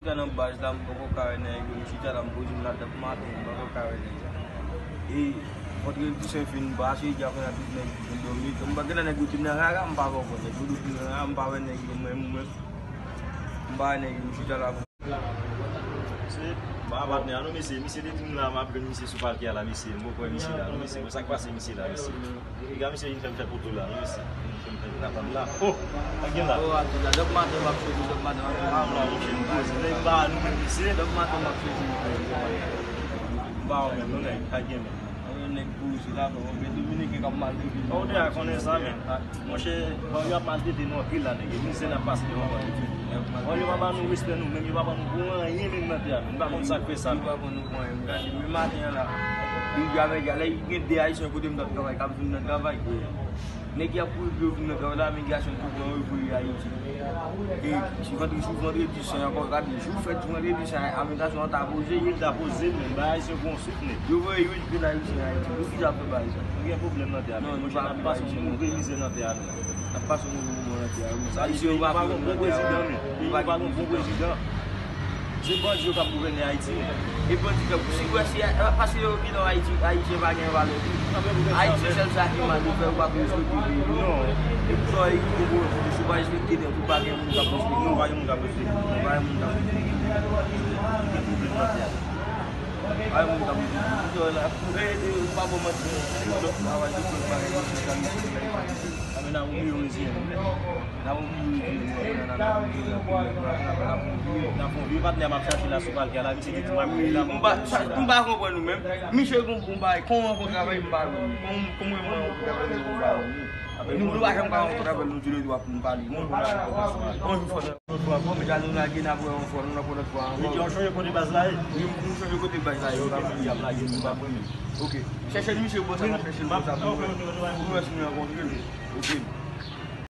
Kana base la mboko kawe na ego mshita la mbuzi mlada mate mboko kawe na porque tu se fin base ya kana tu na ndomi mbagana na gutin na ga mbako ko na gudu na mbawe na ego mem mba na ego mshita la c'est ba ne anu misi de tin la ma ben misi super ki ala misi mboko misi la misi mo sak passe misi la misi ga misi une femme pour tout là misi là oh agenda oh ada dok mate waktu dok mate amla misi ba nu misi dok mate waktu ba o no ne agenda ne buzi la ko be Dominique ka mande oh de a connaître ça mais moi je on a mande de no pila ne misi na passe de olha o babano whisper no mesmo babano bom aí mesmo na terra não vai acontecer com essa babano bom é me matem lá e já vai já lá e de aí só podemos dar trabalho cabe não trabalho nem que a público não trabalhar me gastam tudo não fui aí e se quando chuva não de sonho agora de chuva fez uma de sonho a mendação tá posé ele tá posé mesmo vai se consultar eu vou ir de lá isso aí o que já foi mais não tem problema na terra não já passa um revisão na terra na passa um na terra aí se eu vou com o presidente vai com o presidente c'est bon je vais pour venir Haïti et bon tu si vous si parce que qui dans Haïti Haïti va gagner valeur Haïti c'est ça qui m'a dit faire pas plus que non et pour ça il faut je suis pas expliquer pour pas gagner mon capacité non va mon capacité non va mon capacité ay mon capacité donc là pour aider pas bon match donc là va je peux pas gagner na umilizi na umilizi na fond va tenir ma chercher la souvent qui a la visite tu m'as mis là mba ko nous même Michel Gumba comment on travaille mba comment on travaille mba nous doit quand on travaille nous dire doit mba on faut mais j'allais na gina pour on faut na pour toi on change côté base là nous change côté base là il y a là mba OK chercher Michel Bossa chercher Bossa pour nous rencontrer OK